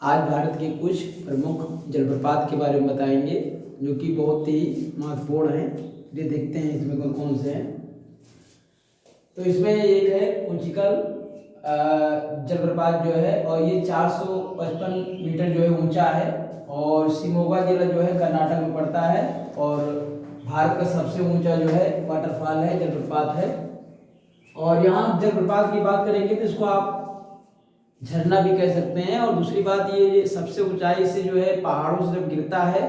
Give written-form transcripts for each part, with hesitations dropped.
आज भारत के कुछ प्रमुख जलप्रपात के बारे में बताएंगे जो कि बहुत ही महत्वपूर्ण हैं। ये देखते हैं इसमें कौन कौन से हैं। तो इसमें एक है कुंचिकल जलप्रपात जो है, और ये 455 मीटर जो है ऊंचा है, और शिमोगा जिला जो है कर्नाटक में पड़ता है, और भारत का सबसे ऊंचा जो है वाटरफॉल है, जलप्रपात है। और यहाँ जलप्रपात की बात करेंगे तो इसको आप झरना भी कह सकते हैं। और दूसरी बात ये सबसे ऊंचाई से जो है पहाड़ों से जब गिरता है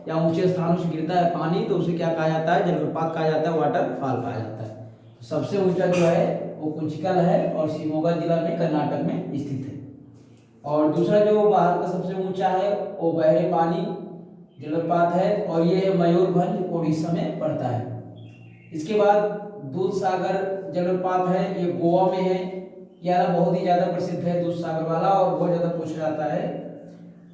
या ऊंचे स्थानों से गिरता है पानी, तो उसे क्या कहा जाता है? जलप्रपात कहा जाता है, वाटरफॉल कहा जाता है। तो सबसे ऊंचा जो है वो कुंचिकल है और शिमोगा जिला में कर्नाटक में स्थित है। और दूसरा जो भारत का सबसे ऊंचा है वो बहरे पानी जलप्रपात है, और ये है मयूरभंज उड़ीसा में पड़ता है। इसके बाद दूध सागर जलप्रपात है, ये गोवा में है। यह बहुत ही ज़्यादा प्रसिद्ध है दूध सागर वाला, और बहुत ज़्यादा पूछा जाता है।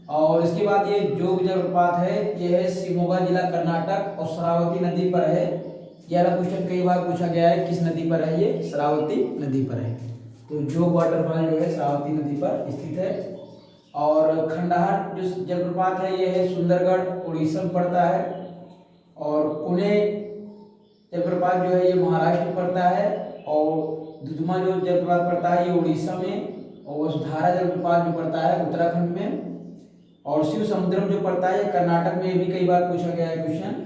और इसके बाद ये जोग जलप्रपात है, ये है शिमोगा जिला कर्नाटक और शरावती नदी पर है। यह क्वेश्चन कई बार पूछा गया है, किस नदी पर है? ये शरावती नदी पर है। तो जोग वाटरफॉल जो है शरावती नदी पर स्थित है। और खंडहार जो जलप्रपात है ये है सुंदरगढ़ उड़ीसा में पड़ता है। और पुणे जलप्रपात जो है ये महाराष्ट्र में पड़ता है। और दुधमा जो जलप्रपात पड़ता है ये उड़ीसा में। और वसुधारा जलप्रपात जो पड़ता है उत्तराखंड में। और शिव समुद्रम जो पड़ता है कर्नाटक में, भी कई बार पूछा गया है क्वेश्चन।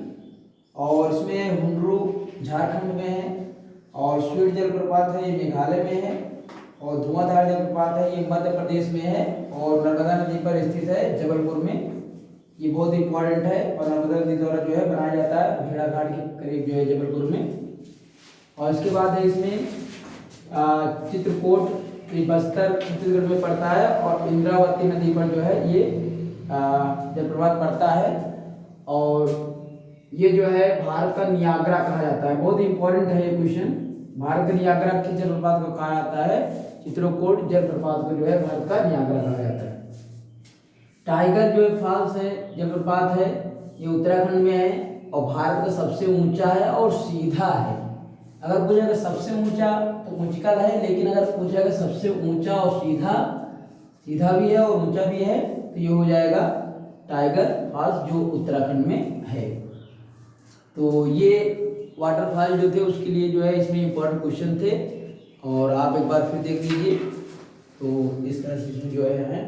और इसमें हुंड्रू झारखंड में है। और स्वीट जलप्रपात है ये मेघालय में है। और धुआंधार जलप्रपात है ये मध्य प्रदेश में है, और नर्मदा नदी पर स्थित है जबलपुर में। ये बहुत इंपॉर्टेंट है, और नर्मदा नदी द्वारा जो है बनाया जाता है भेड़ाघाट के करीब जो है जबलपुर में। और इसके बाद है इसमें चित्रकूट बस्तर छत्तीसगढ़ में पड़ता है, और इंद्रावती नदी पर जो है ये जलप्रपात पड़ता है। और ये जो है भारत का नियाग्रा कहा जाता है। बहुत इंपॉर्टेंट है ये क्वेश्चन। भारत का नियाग्रा किस जलप्रपात को कहा जाता है? चित्रकूट जलप्रपात को जो है भारत का नियाग्रा कहा जाता है। टाइगर जो फॉल्स है जलप्रपात है, ये उत्तराखंड में है, और भारत का सबसे ऊंचा है और सीधा है। अगर पूछेगा सबसे ऊंचा तो कुंचिकल है, लेकिन अगर पूछेगा सबसे ऊंचा और सीधा भी है और ऊंचा भी है, तो ये हो जाएगा टाइगर फॉल्स जो उत्तराखंड में है। तो ये वाटरफॉल जो थे उसके लिए जो है इसमें इंपॉर्टेंट क्वेश्चन थे, और आप एक बार फिर देख लीजिए। तो इस तरह से इसमें जो है।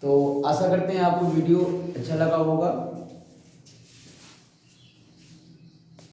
तो आशा करते हैं आपको वीडियो अच्छा लगा होगा।